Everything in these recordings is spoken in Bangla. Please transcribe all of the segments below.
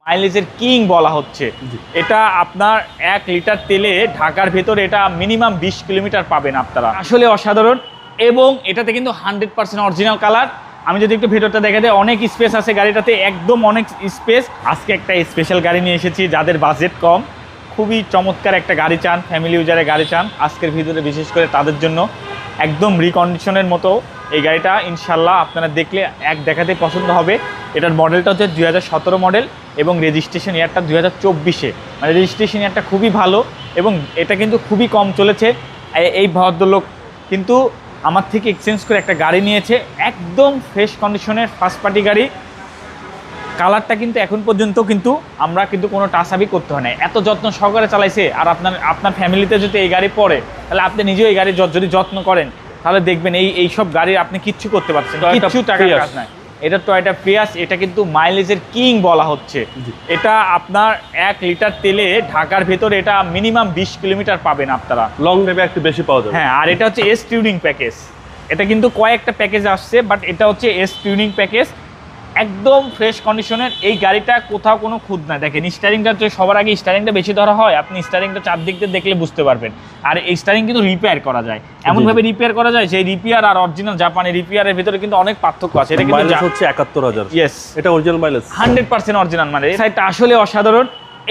মাইলেজের কিং বলা হচ্ছে। এটা আপনার 1 লিটার তেলে ঢাকার ভেতর এটা মিনিমাম 20 কিলোমিটার পাবেন আপনারা। আসলে অসাধারণ, এবং এটাতে কিন্তু 100% অরিজিনাল কালার। আমি যদি একটু ভেতরটা দেখা দেয়, অনেক স্পেস আছে গাড়িটাতে, একদম অনেক স্পেস। আজকে একটা স্পেশাল গাড়ি নিয়ে এসেছি, যাদের বাজেট কম, খুবই চমৎকার একটা গাড়ি চান, ফ্যামিলি ইউজারে গাড়ি চান, আজকের ভিডিওতে বিশেষ করে তাদের জন্য একদম রিকন্ডিশনের মতো এই গাড়িটা ইনশাল্লাহ আপনারা দেখলে এক দেখাতে পছন্দ হবে। এটার মডেলটা হচ্ছে 2017 মডেল এবং রেজিস্ট্রেশন ইয়ারটা 2024-এ, মানে রেজিস্ট্রেশন ইয়ারটা খুবই ভালো এবং এটা কিন্তু খুবই কম চলেছে। এই ভদ্রলোক কিন্তু আমার থেকে এক্সচেঞ্জ করে একটা গাড়ি নিয়েছে, একদম ফ্রেশ কন্ডিশনের ফার্স্ট পার্টি গাড়ি। কালারটা কিন্তু এখন পর্যন্ত কিন্তু আমরা কিন্তু কোনো টাচাবি করতে হয় না, এত যত্ন সহকারে চালাইছে। আর আপনার ফ্যামিলিতে যদি এই গাড়ি পড়ে, তাহলে আপনি নিজেও এই গাড়ির যদি যত্ন করেন, তাহলে দেখবেন এই সব গাড়ির আপনি কিচ্ছু করতে পারছেন, কিচ্ছু টাকার কাজ নাই। এটা টয়োটা প্রিয়াস, এটা কিন্তু মাইলেজের কিং বলা হচ্ছে। এটা আপনার 1 লিটার তেলে ঢাকার ভেতরে এটা মিনিমাম 20 কিলোমিটার পাবেন আপনারা, লং ড্রাইভে একটু বেশি পাওয়া যাবে। হ্যাঁ, আর এটা হচ্ছে এস টিউনিং প্যাকেজ। এটা কিন্তু কয়েকটা প্যাকেজ আসছে, বাট এটা হচ্ছে এস টিউনিং প্যাকেজ, একদম ফ্রেশ কন্ডিশনের। এই গাড়িটা কোথাও কোনো খুঁত নাই। দেখেন স্টারিংটা হচ্ছে সবার আগে, স্টারিংটা বেশি ধরা হয়, আপনি স্টারিংটা চারদিক দিয়ে দেখলে বুঝতে পারবেন। আর এই স্টারিং কিন্তু রিপেয়ার করা যায়, এমনভাবে রিপেয়ার করা যায় যে রিপেয়ার আর অরিজিনাল জাপানি রিপেয়ারের ভিতরে কিন্তু অনেক পার্থক্য আছে। এটা কিন্তু মাইলেজ হচ্ছে 71,000। ইয়েস, এটা অরিজিনাল মাইলেজ 100% অরিজিনাল। মানে এই সাইডটা আসলে অসাধারণ,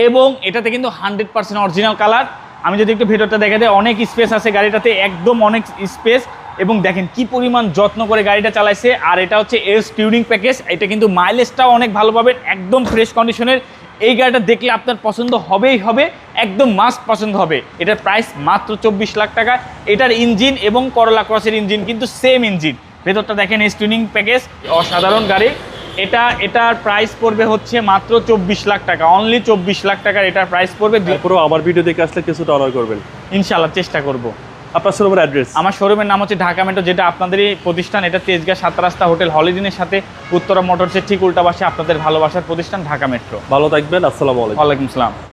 এবং এটাতে কিন্তু 100% অরিজিনাল কালার। আমি যদি একটু ভেতরটা দেখা দেয়, অনেক স্পেস আছে গাড়িটাতে, একদম অনেক স্পেস, এবং দেখেন কি পরিমাণ যত্ন করে গাড়িটা চালাইছে। আর এটা হচ্ছে এস টিউনিং প্যাকেজ, এটা কিন্তু মাইলেজটাও অনেক ভালো পাবেন, একদম ফ্রেশ কন্ডিশনের। এই গাড়িটা দেখলে আপনার পছন্দ হবেই হবে, একদম মাস্ট পছন্দ হবে। এটার প্রাইস মাত্র 24 লাখ টাকা। এটার ইঞ্জিন এবং করলা ক্রসের ইঞ্জিন কিন্তু সেম ইঞ্জিন। ভেতরটা দেখেন এস টিউনিং প্যাকেজ, অসাধারণ গাড়ি। এটার প্রাইস পড়বে হচ্ছে মাত্র 24 লাখ টাকা, অনলি 24 লাখ টাকার এটার প্রাইস পড়বে। পুরো আমার ভিডিও দেখে আসলে কিছুটা অনার করবেন ইনশাআল্লাহ, চেষ্টা করব। আপনার শোরুমের অ্যাড্রেস? আমার শোরুমের নাম হচ্ছে ঢাকা মেট্রো, যেটা আপনাদেরই প্রতিষ্ঠান। এটা তেজগাঁ 7 রাস্তা হোটেল হলিডেনের সাথে উত্তরা মোটরসের ঠিক উল্টা পাশে আপনাদের ভালোবাসার প্রতিষ্ঠান ঢাকা মেট্রো। ভালো থাকবেন, আসসালামু আলাইকুম। ওয়ালাইকুম আসসালাম।